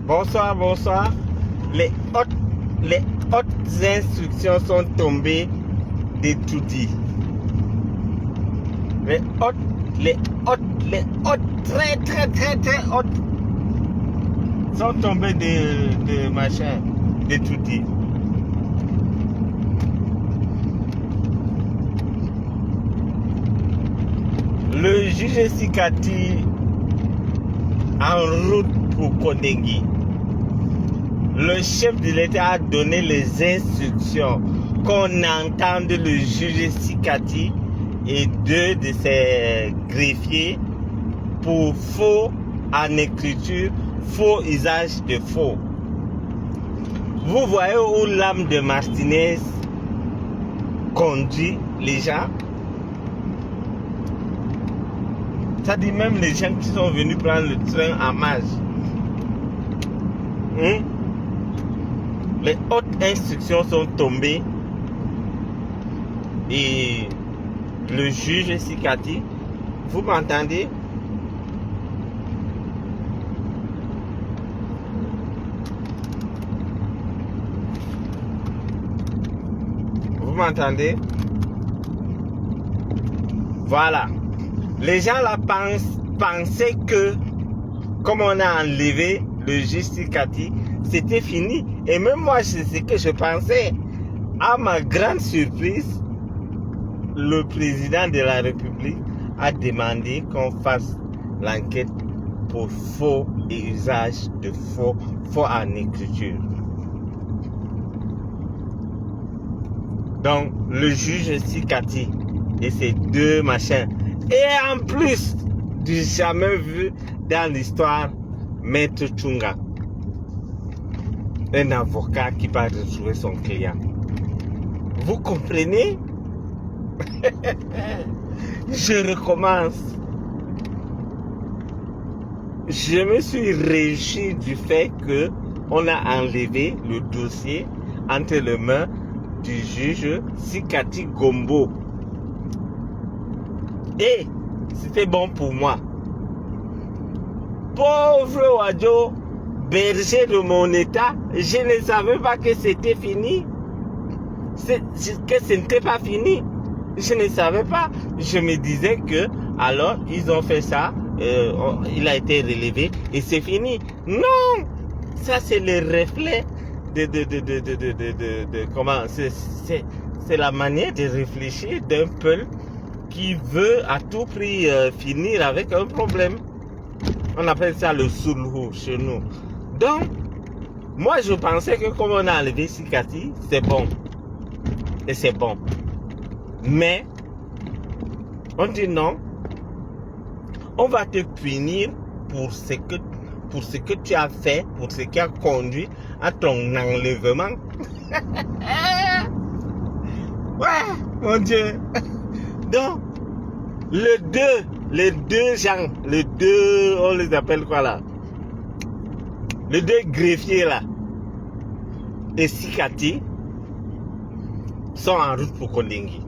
Bonsoir, bonsoir. Les hautes instructions sont tombées de tout dit. Les hautes, très hautes sont tombées de machin, de tout dit. Le juge Sikati en route pour Kondengi. Le chef de l'État a donné les instructions qu'on entende le juge Sikati et deux de ses greffiers pour faux en écriture, faux usage de faux. Vous voyez où l'âme de Martinez conduit les gens? Ça dit même les gens qui sont venus prendre le train en marche. Les hautes instructions sont tombées et le juge Sikati, vous m'entendez? Vous m'entendez? Voilà. Les gens là pensaient que, comme on a enlevé le juge Sikati, c'était fini. Et même moi, c'est ce que je pensais. À ma grande surprise, le président de la République a demandé qu'on fasse l'enquête pour faux et usage de faux en écriture. Donc, le juge Sikati et ses deux machins. Et en plus, du jamais vu dans l'histoire, Maître Tchunga, un avocat qui va retrouver son client. Vous comprenez? Je recommence. Je me suis réjoui du fait que on a enlevé le dossier entre les mains du juge Sikati Gombo. Et c'était bon pour moi. Pauvre Wadjo, berger de mon état, je ne savais pas que c'était fini. Que ce n'était pas fini. Je ne savais pas. Je me disais que, alors, ils ont fait ça, il a été relevé et c'est fini. Non! Ça, c'est le reflet comment, c'est la manière de réfléchir d'un peuple qui veut à tout prix finir avec un problème. On appelle ça le sulhu chez nous. Donc, moi je pensais que comme on a enlevé Sikati, c'est bon. Et c'est bon. Mais, on dit non. On va te punir pour ce que tu as fait, pour ce qui a conduit à ton enlèvement. Ouais, mon Dieu. Donc, les deux gens, on les appelle quoi là? Les deux greffiers là, et Sikati, sont en route pour Kondengi.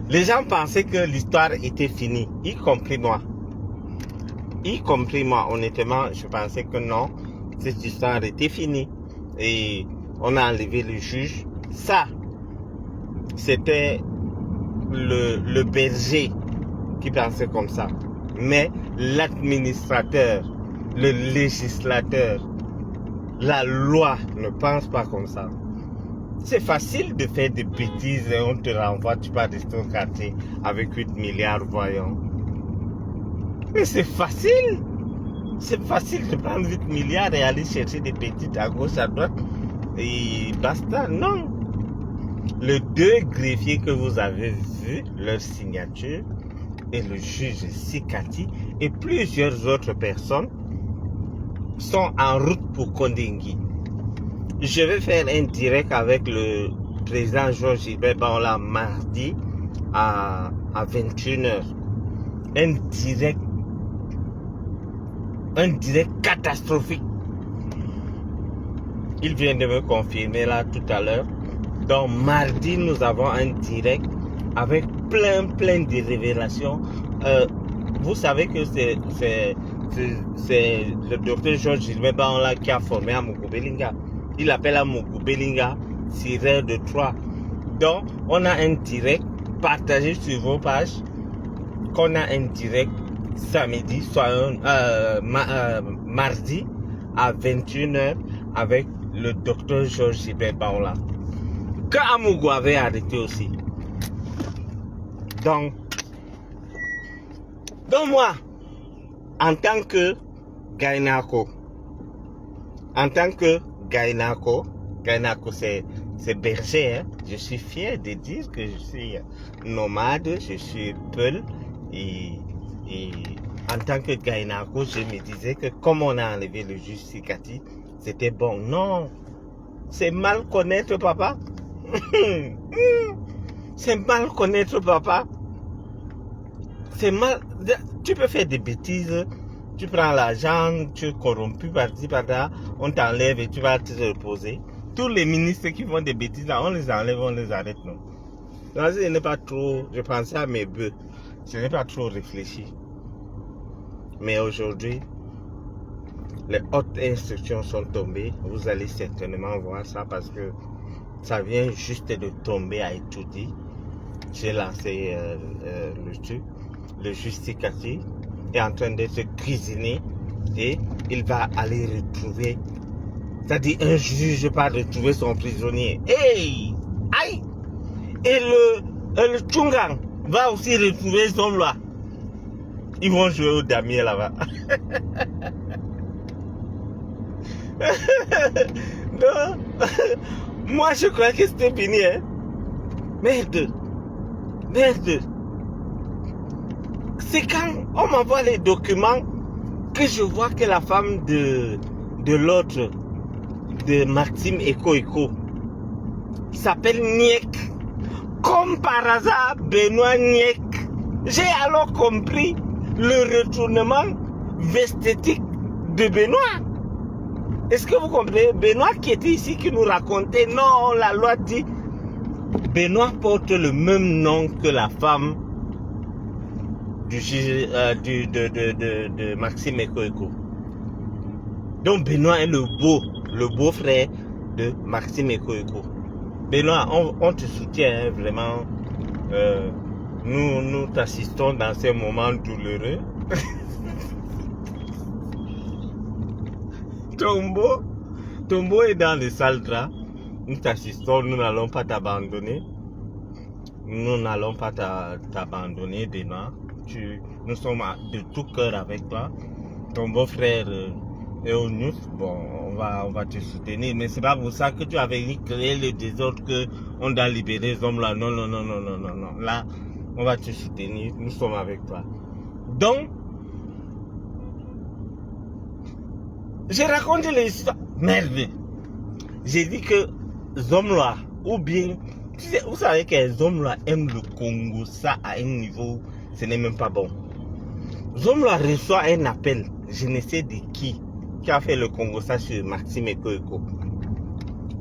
Les gens pensaient que l'histoire était finie, y compris moi. Honnêtement, je pensais que non, cette histoire était finie. Et on a enlevé le juge. Ça, c'était le berger qui pensait comme ça. Mais l'administrateur, le législateur, la loi ne pense pas comme ça. C'est facile de faire des bêtises et on te renvoie, tu pars de ton quartier avec 8 milliards, voyons. Mais c'est facile. C'est facile de prendre 8 milliards et aller chercher des petites à gauche, à droite. Et basta, non. Les deux greffiers que vous avez vus, leur signature, et le juge Sikati et plusieurs autres personnes sont en route pour Kondengi. Je vais faire un direct avec le président Georges Gilbert Baola mardi à 21h. Un direct catastrophique. Il vient de me confirmer là tout à l'heure. Donc mardi, nous avons un direct avec plein de révélations. Vous savez que c'est le docteur Georges Gilbert Baola qui a formé Amougou Belinga. Il appelle Amougou Belinga tireur de Troie. Donc, on a un direct partagé sur vos pages. Qu'on a un direct samedi, soit mardi à 21h avec le docteur Georges Gilbert Baola. Que Amougou avait arrêté aussi. Donc moi, en tant que Gainako, Gainako c'est berger, hein? Je suis fier de dire que je suis nomade, je suis peul, et en tant que Gainako, je me disais que comme on a enlevé le juge Sikati, c'était bon. Non, c'est mal connaître papa. C'est mal connaître papa. C'est mal. Tu peux faire des bêtises. Tu prends l'argent, tu es corrompu par-ci, par-là, on t'enlève et tu vas te reposer. Tous les ministres qui font des bêtises, là, on les enlève, on les arrête, non. Là, je n'ai pas trop. Je pensais à mes bœufs. Je n'ai pas trop réfléchi. Mais aujourd'hui, les hautes instructions sont tombées. Vous allez certainement voir ça parce que ça vient juste de tomber à Etoudi. J'ai lancé le justificatif est en train d'être cuisiné et il va aller retrouver. C'est-à-dire un juge va retrouver son prisonnier. Hey! Aïe! Et le Tchungang va aussi retrouver son loi. Ils vont jouer au damier là-bas. Non. Moi je crois que c'était fini. Hein? Merde. C'est quand on m'envoie les documents que je vois que la femme de l'autre, de Maxime Eko, s'appelle Niek. Comme par hasard, Benoît Niek. J'ai alors compris le retournement vesthétique de Benoît. Est-ce que vous comprenez? Benoît qui était ici, qui nous racontait, non, la loi dit, Benoît porte le même nom que la femme de Maxime Eko. Donc Benoît est le beau frère de Maxime Eko. Benoît, on te soutient, hein, vraiment. Nous t'assistons dans ces moments douloureux. Tombo est dans le sale drap. Nous t'assistons, nous n'allons pas t'abandonner. Nous n'allons pas t'abandonner, Benoît. Nous sommes de tout cœur avec toi. Ton beau-frère est au news. Bon, on va te soutenir. Mais c'est pas pour ça que tu avais créé le désordre qu'on doit libérer les hommes là. Non. Là, on va te soutenir. Nous sommes avec toi. Donc, j'ai raconté l'histoire. Merde. J'ai dit que Zomloa, ou bien, vous savez que les Zomloa aiment le Congo, ça à un niveau, ce n'est même pas bon. Zomloa reçoit un appel, je ne sais de qui a fait le Congo ça sur Maxime Eko.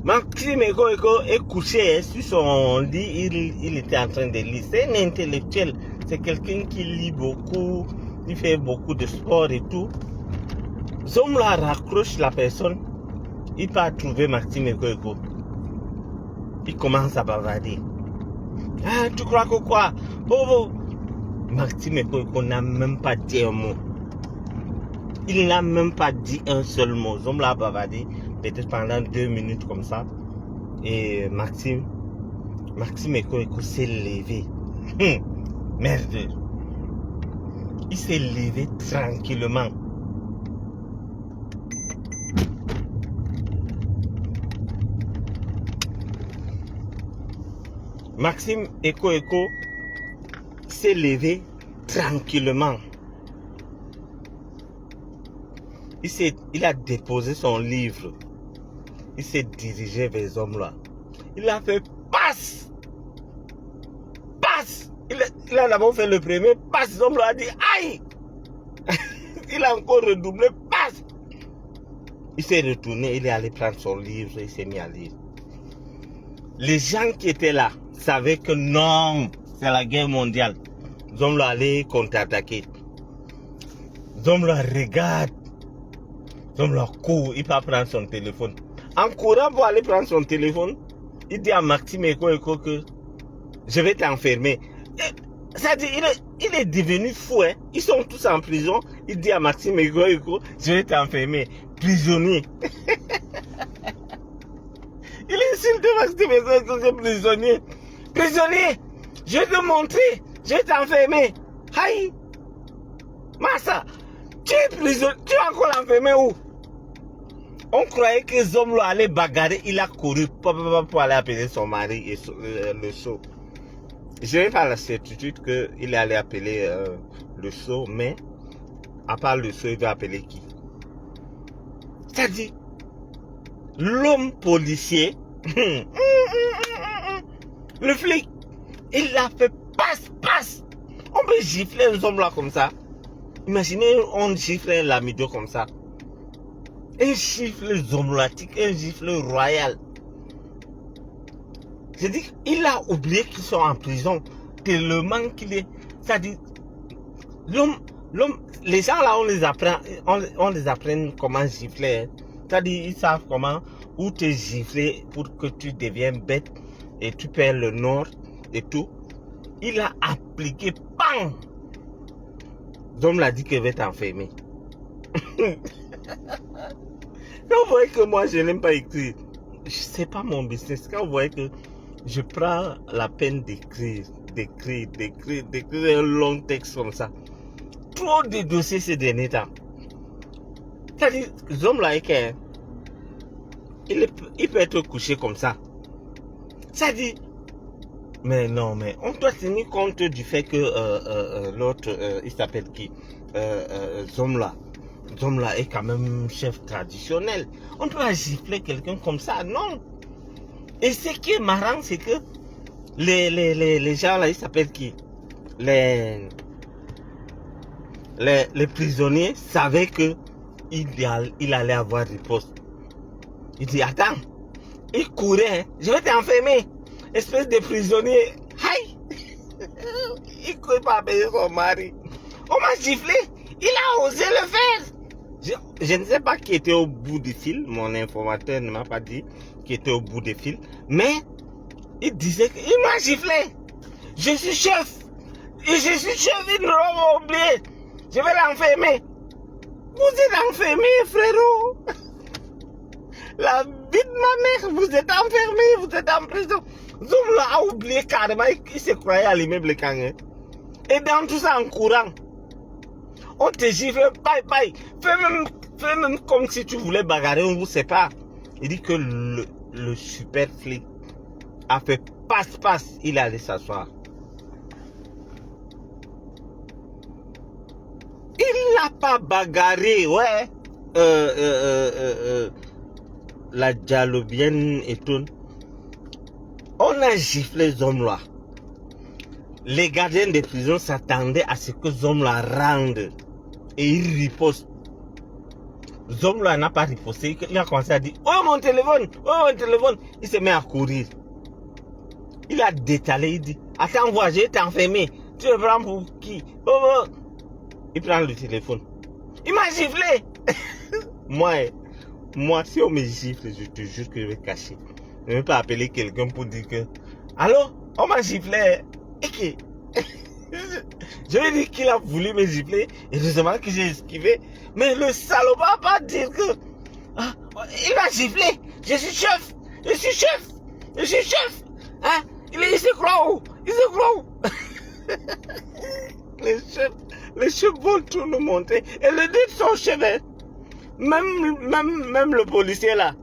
Maxime Eko est couché sur son lit, il était en train de lire. C'est un intellectuel, c'est quelqu'un qui lit beaucoup, il fait beaucoup de sport et tout. Zomloa raccroche la personne, il part trouver Maxime Eko. Il commence à bavarder. Ah, tu crois que quoi? Bobo. Maxime Eko n'a même pas dit un mot. Il n'a même pas dit un seul mot. Zom l'a bavardé peut-être pendant 2 minutes comme ça. Et Maxime Eko s'est levé. Merde. Il s'est levé tranquillement. Maxime Eko s'est levé tranquillement. Il a déposé son livre. Il s'est dirigé vers les hommes là. Il a fait passe. Il a d'abord fait le premier passe. L'homme là a dit aïe. Il a encore redoublé passe. Il s'est retourné, il est allé prendre son livre, il s'est mis à lire. Les gens qui étaient là savaient que non, c'est la guerre mondiale. Ils ont allé contre-attaquer. Zomla regarde. Zomla court, il va prendre son téléphone. En courant pour aller prendre son téléphone, il dit à Maxime Eko que je vais t'enfermer. C'est-à-dire, il est devenu fou. Hein. Ils sont tous en prison. Il dit à Maxime Eko, je vais t'enfermer. Prisonnier. Il insulte Maxime Eko que prisonnier. Prisonnier, je vais te montrer. Je vais t'enfermer. Aïe. Massa, tu es prisonnier. Tu es encore enfermé où? On croyait que Zomlo allait bagarrer. Il a couru pour aller appeler son mari et le show. Je n'ai pas la certitude qu'il allait appeler le show, mais à part le show, il va appeler qui? C'est-à-dire, l'homme policier, le flic, il l'a fait passe. On peut gifler un homme là comme ça. Imaginez, on gifle un lamido comme ça. Un gifle zomlatique, un gifle royal. Je dis qu'il a oublié qu'ils sont en prison. Tellement qu'il est. C'est-à-dire, les gens là, on les apprend comment gifler. C'est-à-dire, ils savent comment, où te gifler pour que tu deviennes bête et tu perds le nord et tout. Il a appliqué, bam! L'homme l'a dit qu'il va t'enfermer. Quand vous voyez que moi, je n'aime pas écrire, c'est pas mon business. Quand vous voyez que je prends la peine d'écrire un long texte comme ça, trop de dossiers ces derniers temps. C'est-à-dire, l'homme là, il peut être couché comme ça. C'est-à-dire, mais non, mais on doit tenir compte du fait que l'autre, il s'appelle qui? Zomla est quand même chef traditionnel. On ne peut pas gifler quelqu'un comme ça, non. Et ce qui est marrant, c'est que les gens là, ils s'appellent qui? Les prisonniers savaient que il allait avoir riposte. Il dit, attends, il courait, je vais t'enfermer. Espèce de prisonnier. Aïe. Il courait pas appeler son mari. On m'a giflé. Il a osé le faire. Je ne sais pas qui était au bout du fil. Mon informateur ne m'a pas dit qui était au bout du fil. Mais il disait qu'il m'a giflé. Je suis chef. Et je suis chef, il ne l'a oublié. Je vais l'enfermer. Vous êtes enfermé, frérot. La vie de ma mère, vous êtes enfermé, vous êtes en prison. Zomla a oublié carrément, il se croyait à l'immeuble Kangé. Et dans tout ça en courant, on te gifle, bye. Fais même comme si tu voulais bagarrer, on vous sépare. Il dit que le super flic a fait passe, il allait s'asseoir. Il n'a pas bagarré, ouais. La dialobienne et tout. On a giflé Zomla. Les gardiens de prison s'attendaient à ce que Zomla rende. Et il riposte. Zomla n'a pas riposté. Il a commencé à dire, oh mon téléphone. Il se met à courir. Il a détalé, il dit, attends, vois, je vais t'enfermer. Tu me prends pour qui? Oh. Il prend le téléphone. Il m'a giflé. Moi, si on me gifle, je te jure que je vais cacher. Je ne vais pas appeler quelqu'un pour dire que, allô, on m'a giflé. Et je vais dire qu'il a voulu me gifler. Et heureusement que j'ai esquivé. Mais le salopard va pas dire que, il m'a giflé. Je suis chef. Hein? Il se croit où? Les chefs vont tout nous montrer. Et le dit son chef, hein? Même le policier là,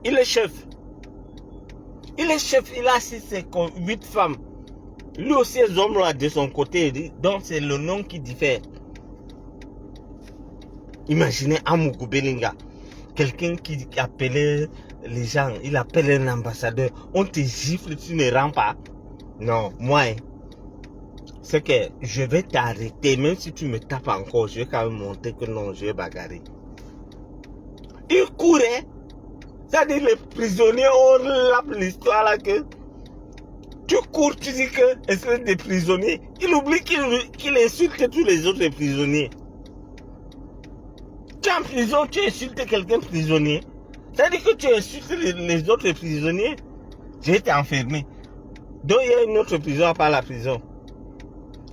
il est chef. Il a 8 femmes. Lui aussi, les hommes là de son côté, donc c'est le nom qui diffère. Imaginez Amougou Belinga, quelqu'un qui appelait les gens, il appelle un ambassadeur, on te gifle, tu ne rends pas. Non, moi, c'est que je vais t'arrêter, même si tu me tapes encore, je vais quand même montrer que non, je vais bagarrer. Il courait, c'est-à-dire les prisonniers, on lappe l'histoire là que tu cours, tu dis que espèce de prisonnier, il oublie qu'il insulte tous les autres prisonniers. prison, tu insultes quelqu'un prisonnier. Ça veut dire que tu insultes les autres prisonniers. Je vais t'enfermer. Donc il y a une autre prison à part la prison.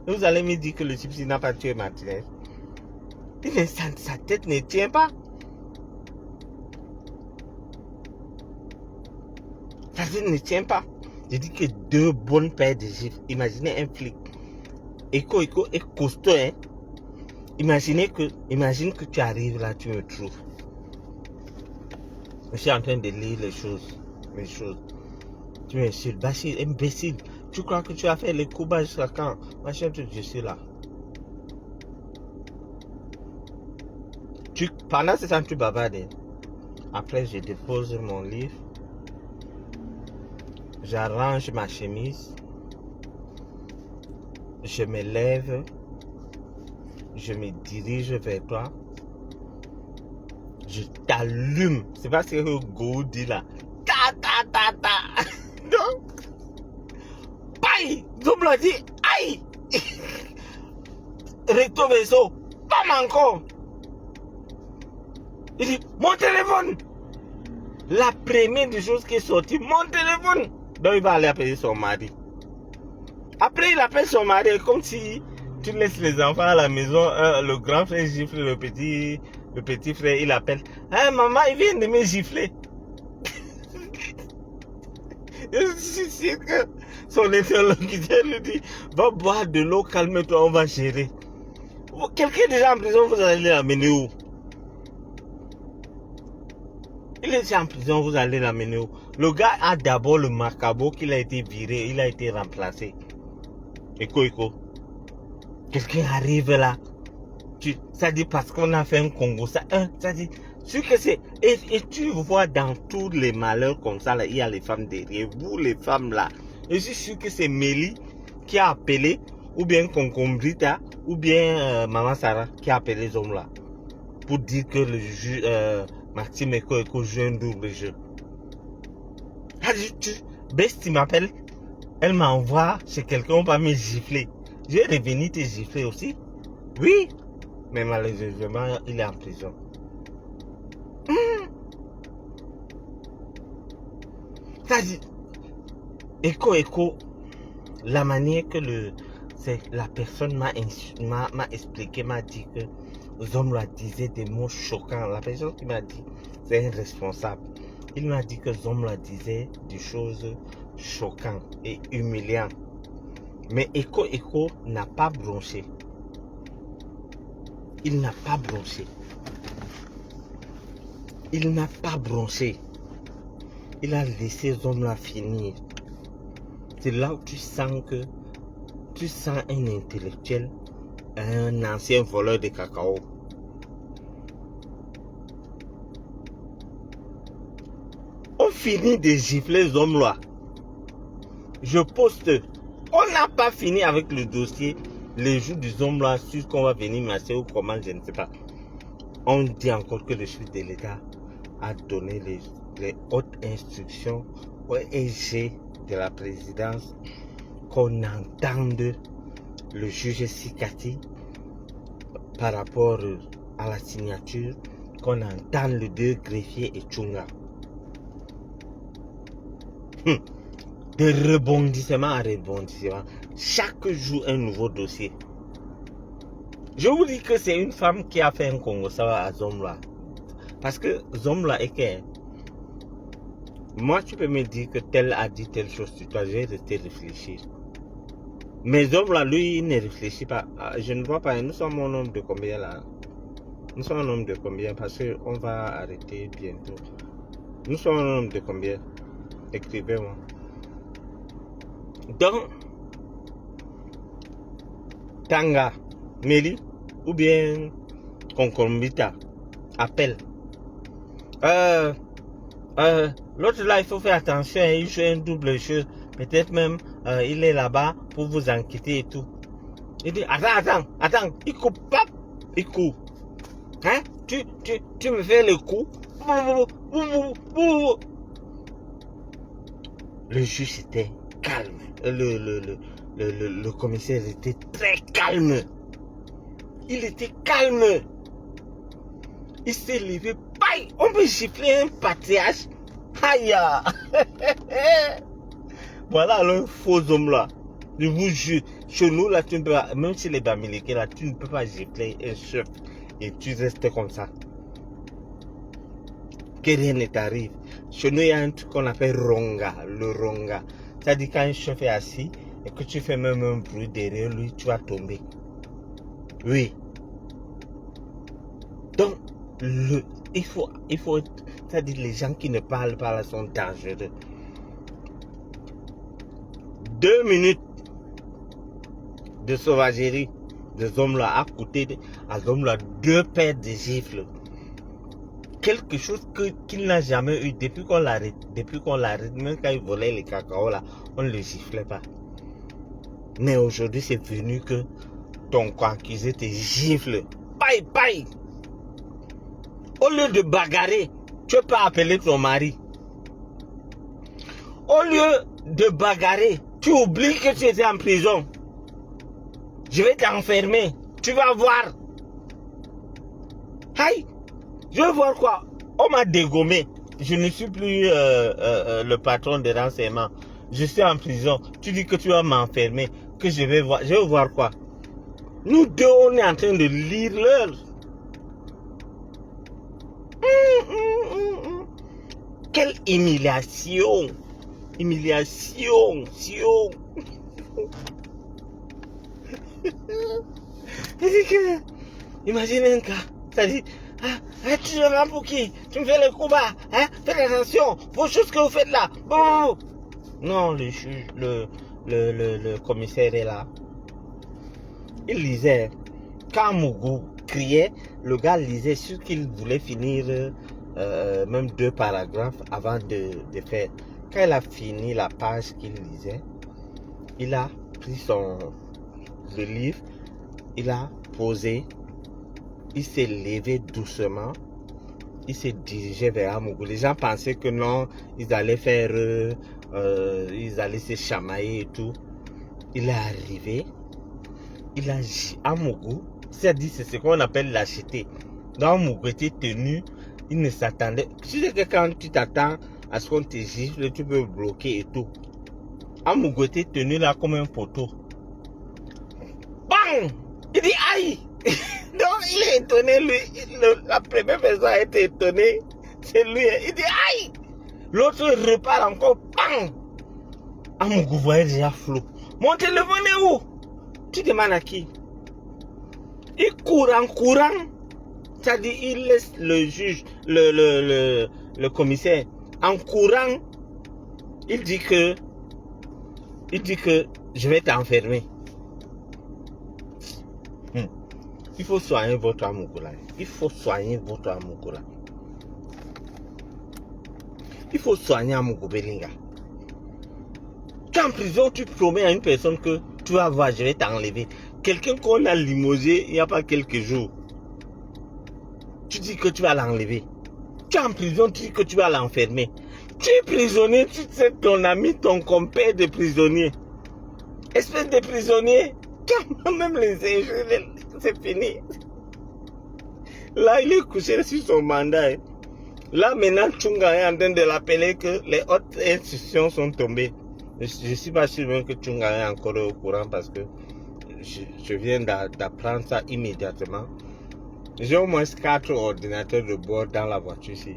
Et vous allez me dire que le type n'a pas tué Martinez. Mais sa tête ne tient pas. Sa tête ne tient pas. Je dis que 2 bonnes paires de gifles. Imaginez un flic. Écho est costaud, hein. Imagine que tu arrives là, tu me trouves. Je suis en train de lire les choses. Tu m'insultes. Bachir, imbécile. Tu crois que tu as fait les coups bas jusqu'à quand? Machin, je suis là. Pendant ce temps, tu bavardes. Après, je dépose mon livre. J'arrange ma chemise. Je me lève. Je me dirige vers toi. Je t'allume. C'est pas ce que Go dit là. Ta ta ta ta. Non. Aïe. Double dit aïe. Recto verso. Pas encore. Il dit mon téléphone. La première des choses qui est sortie, mon téléphone. Donc il va aller appeler son mari. Après il appelle son mari comme si tu laisses les enfants à la maison, le grand frère gifle le petit frère, il appelle. Hein, maman, il vient de me gifler. Je suis sûr que son interlocuteur lui dit, va boire de l'eau, calme-toi, on va gérer. Quelqu'un déjà en prison, vous allez l'amener où? Il est déjà en prison, vous allez l'amener où? Le gars a d'abord le macabo qu'il a été viré, il a été remplacé. Écho. Quelqu'un arrive là. Ça dit parce qu'on a fait un Congo. Ça dit, ce que c'est. Et tu vois dans tous les malheurs comme ça, là, il y a les femmes derrière. Vous, les femmes là. Et je suis sûr que c'est Mélie qui a appelé, ou bien Concombrita, ou bien Maman Sarah qui a appelé les hommes là. Pour dire que le juge Maxime Eko joue un double jeu. Bestie m'appelle. Elle m'envoie chez quelqu'un, on va me gifler. Je vais revenir te gifler aussi. Oui. Mais malheureusement, il est en prison. Ça dit, Écho, la manière que la personne m'a expliqué, m'a dit que les hommes là disaient des mots choquants. La personne qui m'a dit, c'est un responsable. Il m'a dit que les hommes là disaient des choses choquantes et humiliantes. Mais Écho n'a pas bronché. Il n'a pas bronché. Il n'a pas bronché. Il a laissé les hommes là finir. C'est là où tu sens un intellectuel, un ancien voleur de cacao. On finit de gifler les hommes là. Je poste. On n'a pas fini avec le dossier. Les jours des hommes là, sur qu'on va venir masser ou comment, je ne sais pas. On dit encore que le chef de l'État a donné les hautes instructions au EG de la présidence qu'on entende le juge Sikati par rapport à la signature, qu'on entende le deux greffiers et Tchunga. De rebondissement à rebondissement. Chaque jour, un nouveau dossier. Je vous dis que c'est une femme qui a fait un Congo ça à Zomla. Parce que Zomla est que... Moi, tu peux me dire que tel a dit telle chose sur toi, je vais rester réfléchir. Mais Zomla, lui, il ne réfléchit pas. Je ne vois pas. Nous sommes un nombre de combien là? Nous sommes un nombre de combien? Parce qu'on va arrêter bientôt. Nous sommes un nombre de combien? Écrivez-moi. Donc, Tanga, Mélie, ou bien Concombita, appelle. L'autre là, il faut faire attention, il joue un double jeu. Peut-être même, il est là-bas pour vous enquêter et tout. Il dit, attends, il coupe, pap, il coupe. Hein? Tu me fais le coup. Le juge était calme. Le commissaire était très calme. Il était calme. Il s'est levé, bye, on peut gifler un patriarche. Aïe. Voilà le faux homme là. Je vous jure, chez nous là, tu ne peux pas, même chez les Bamileke là, tu ne peux pas gifler un chef et tu restes comme ça. Que rien ne t'arrive. Chez nous, il y a un truc qu'on appelle ronga, le ronga. C'est-à-dire quand un chef est assis et que tu fais même un bruit derrière lui, tu vas tomber. Oui. Donc, il faut, c'est-à-dire les gens qui ne parlent pas là sont dangereux. 2 minutes de sauvagerie des hommes là à côté à hommes là 2 paires de gifles. Quelque chose qu'il n'a jamais eu depuis qu'on l'arrête, même quand il volait les cacao là, on ne le giflait pas. Mais aujourd'hui c'est venu que ton co-accusé te gifle. Paille, paille. Au lieu de bagarrer, tu peux appeler ton mari. Au lieu de bagarrer, tu oublies que tu étais en prison. Je vais t'enfermer. Tu vas voir. Aïe. Je veux voir quoi? On m'a dégommé. Je ne suis plus le patron des renseignements. Je suis en prison. Tu dis que tu vas m'enfermer. Que je vais voir. Je veux voir quoi? Nous deux, on est en train de lire l'heure. Quelle humiliation. Humiliation. Imagine un gars. Ça dit, tu te rends pour qui? Tu me fais le combat. Faites attention. Vos choses que vous faites là. Bon. Non, le juge, le commissaire est là. Il lisait. Quand Mougou criait, le gars lisait sur qu'il voulait finir même 2 paragraphes avant de faire. Quand il a fini la page qu'il lisait, il a pris le livre, il a posé, il s'est levé doucement, il s'est dirigé vers Amougou. Les gens pensaient que non, ils allaient faire, ils allaient se chamailler et tout. Il est arrivé, il a Amougou, c'est-à-dire c'est ce qu'on appelle l'acheter. Donc Amougou était tenu, il ne s'attendait. Tu sais que quand tu t'attends à ce qu'on te gifle, tu peux bloquer et tout. Amougou était tenu là comme un poteau. Bang! Il dit aïe! Donc il est étonné, lui. La première personne a été étonnée, c'est lui. Il dit aïe! L'autre repart encore. Bang! Amougou voyait déjà flou. Mon téléphone est où? Tu demandes à qui? Il court en courant. C'est-à-dire il laisse le juge, le commissaire en courant. Il dit que je vais t'enfermer. Il faut soigner votre Amougou là. Il faut soigner votre Amougou là. Il faut soigner Amougou Belinga. Tu es en prison, tu promets à une personne que tu vas voir, je vais t'enlever. Quelqu'un qu'on a limogé il n'y a pas quelques jours. Tu dis que tu vas l'enlever. Tu es en prison, tu dis que tu vas l'enfermer. Tu es prisonnier, tu sais ton ami, ton compère de prisonnier. Espèce de prisonnier. Tu as même les injures, c'est fini. Là, il est couché sur son mandat. Là, maintenant, Tchunga est en train de l'appeler que les hautes institutions sont tombées. Je ne suis pas sûr même que Tchunga est encore au courant parce que je viens d'apprendre ça immédiatement. J'ai au moins 4 ordinateurs de bord dans la voiture ici.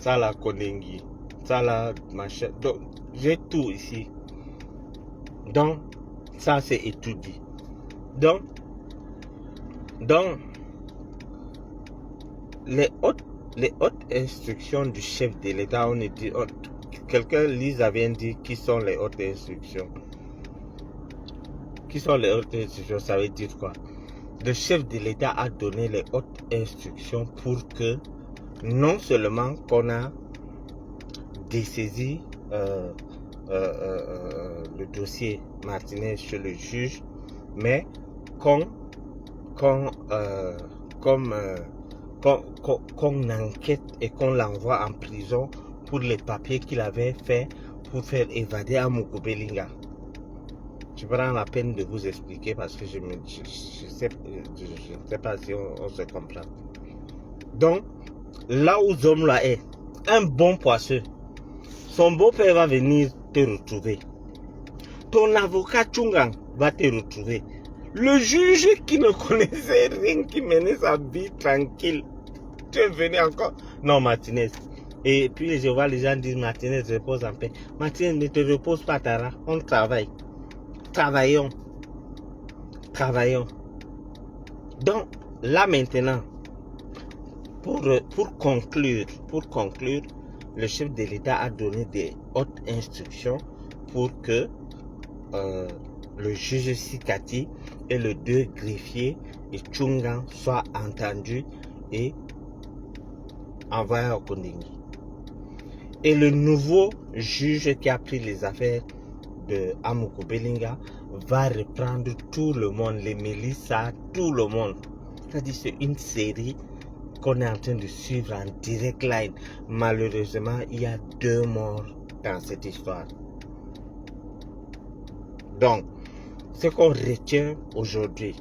Ça, la Konengi. Ça, la machin. Donc, j'ai tout ici. Donc, ça, c'est étudié. Donc, les hautes instructions du chef de l'État, on dit, quelqu'un Lisa vient dire qui sont les hautes instructions. Qui sont les hautes instructions, ça veut dire quoi? Le chef de l'État a donné les hautes instructions pour que non seulement qu'on a dessaisi le dossier Martinez chez le juge, mais qu'on enquête et qu'on l'envoie en prison pour les papiers qu'il avait fait pour faire évader Amougou Belinga. Je prends la peine de vous expliquer parce que je ne sais pas si on se comprend. Donc, là où Zomla est, un bon poisseux, son beau-père va venir te retrouver. Ton avocat Tchungang va te retrouver. Le juge qui ne connaissait rien, qui menait sa vie tranquille, tu es venu encore. Non, Martinez. Et puis je vois les gens dire Martinez, repose en paix. Martinez, ne te repose pas, Tara. On travaille. Travaillons. Travaillons. Donc, là maintenant, pour conclure, le chef de l'État a donné des hautes instructions pour que le juge Sikati et le 2 greffiers et Tchungang soient entendus et envoyés au Kondingi. Et le nouveau juge qui a pris les affaires de Amuku Belinga va reprendre tout le monde, les Mélissa, tout le monde. C'est-à-dire c'est une série qu'on est en train de suivre en direct line. Malheureusement, il y a 2 morts dans cette histoire. Donc, ce qu'on retient aujourd'hui,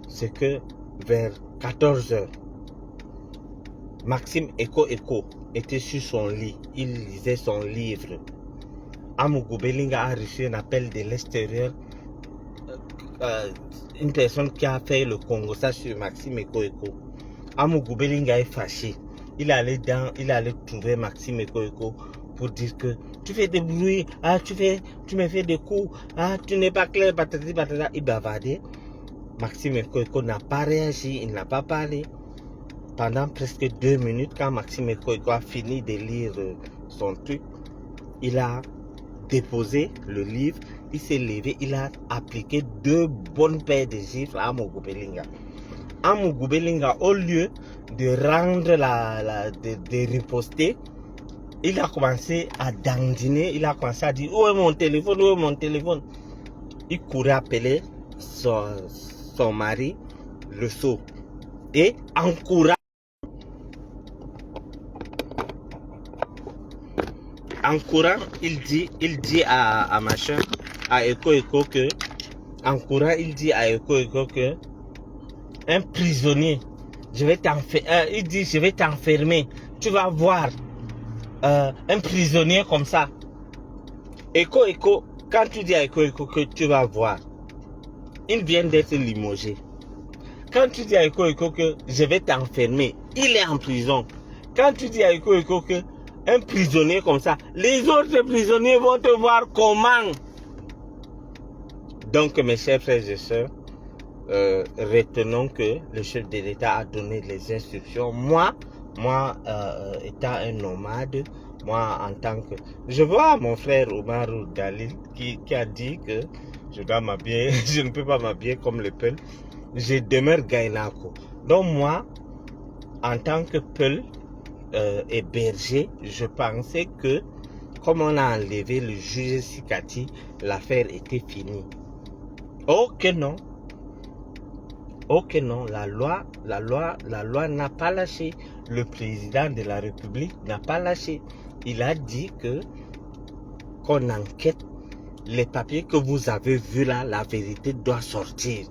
c'est que vers 14h, Maxime Eko était sur son lit. Il lisait son livre. Amuku Belinga a reçu un appel de l'extérieur. Une personne qui a fait le Congo ça sur Maxime Eko. Amuku Belinga est fâché. Il allait trouver Maxime Eko pour dire que tu fais des bruits, tu me fais des coups, tu n'es pas clair, patata. Il bavardait. Maxime Eko n'a pas réagi, il n'a pas parlé. Pendant presque 2 minutes, quand Maxime Eko a fini de lire son truc, il a déposé le livre, il s'est levé, il a appliqué 2 bonnes paires de gifles à Amuku Belinga. Amuku Belinga, au lieu de rendre de riposter, il a commencé à dandiner, il a commencé à dire où est mon téléphone, où est mon téléphone. Il courait appeler son mari, le sceau, et en courant, il dit à machin, à Eko que, en courant, il dit à Eko que, un prisonnier, je vais t'enfermer, tu vas voir, un prisonnier comme ça. Eko, quand tu dis à Eko que tu vas voir, il vient d'être limogé. Quand tu dis à Eko que je vais t'enfermer, il est en prison. Quand tu dis à Eko que un prisonnier comme ça, les autres prisonniers vont te voir comment. Donc mes chers frères et sœurs, retenons que le chef de l'État a donné les instructions. Moi étant un nomade, moi en tant que... Je vois mon frère Omar Dalil qui a dit que je dois m'habiller, je ne peux pas m'habiller comme le Peul. Je demeure Gainako. Donc moi, en tant que Peul et berger, je pensais que comme on a enlevé le juge Sikati, l'affaire était finie. Oh que non. Oh que non, la loi n'a pas lâché. Le président de la République n'a pas lâché. Il a dit qu'on enquête les papiers que vous avez vus là, la vérité doit sortir.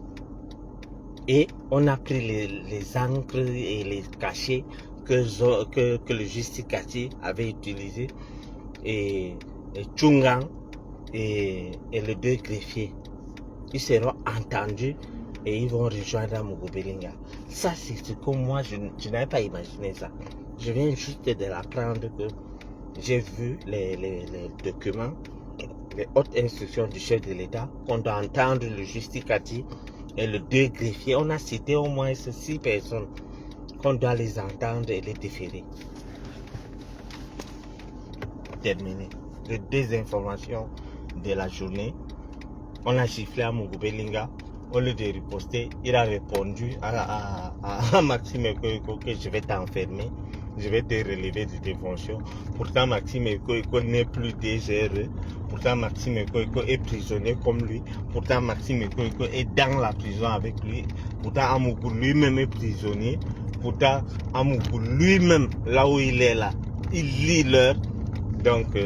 Et on a pris les encres et les cachets que le juge Sikati avait utilisé et Tchungang et les 2 greffiers. Ils seront entendus et ils vont rejoindre Amuku Belinga. Ça, c'est ce que moi, je n'avais pas imaginé ça. Je viens juste de l'apprendre que j'ai vu les documents, les hautes instructions du chef de l'État, qu'on doit entendre le juge Sikati et les 2 greffiers. On a cité au moins 6 personnes qu'on doit les entendre et les déférer. Terminé. Les 2 informations de la journée. On a giflé à Amuku Belinga. Au lieu de riposter, il a répondu à Maxime Eko que je vais t'enfermer, je vais te relever de tes fonctions. Pourtant, Maxime Eko n'est plus DGRE. Pourtant, Maxime Eko est prisonnier comme lui. Pourtant, Maxime Eko est dans la prison avec lui. Pourtant, Amuku lui-même est prisonnier. Pourtant, Amuku lui-même, là où il est là, il lit l'heure. Donc,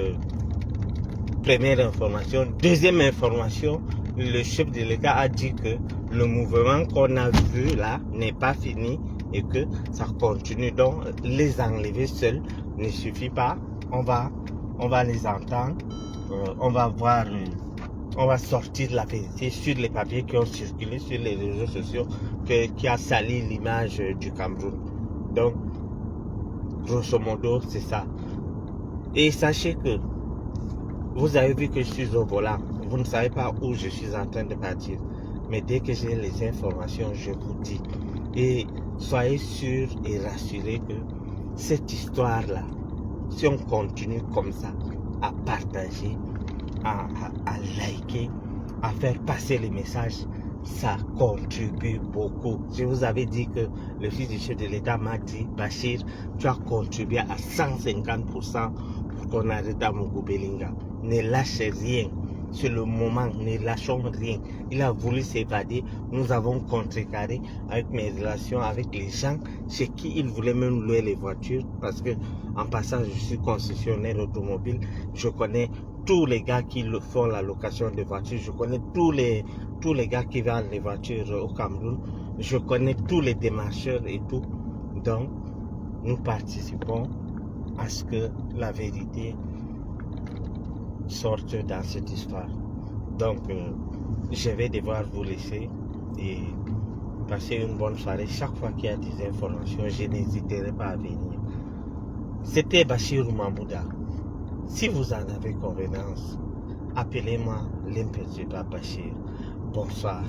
première information. Deuxième information, le chef de l'État a dit que le mouvement qu'on a vu là n'est pas fini. et que ça continue. Donc, les enlever seuls ne suffit pas. On va les entendre, on va voir, on va sortir la vérité sur les papiers qui ont circulé sur les réseaux sociaux qui a sali l'image du Cameroun. Donc, grosso modo, c'est ça. Et sachez que vous avez vu que je suis au volant. Vous ne savez pas où je suis en train de partir. Mais dès que j'ai les informations, je vous dis. Et soyez sûrs et rassurés que cette histoire-là, si on continue comme ça, à partager, à liker, à faire passer les messages, ça contribue beaucoup. Je vous avais dit que le fils du chef de l'État m'a dit, Bachir, tu as contribué à 150% pour qu'on arrête Amougou Belinga. Ne lâchez rien. C'est le moment, ne lâchons rien. Il a voulu s'évader. Nous avons contrecarré avec mes relations avec les gens chez qui il voulait même louer les voitures. Parce que, en passant, je suis concessionnaire automobile. Je connais tous les gars qui font la location de voitures. Je connais tous les gars qui vendent les voitures au Cameroun. Je connais tous les démarcheurs et tout. Donc, nous participons à ce que la vérité sorte dans cette histoire. Donc, je vais devoir vous laisser et passer une bonne soirée. Chaque fois qu'il y a des informations, je n'hésiterai pas à venir. C'était Bachir Mamouda. Si vous en avez convenance, appelez-moi l'impétueux Bachir. Bonsoir.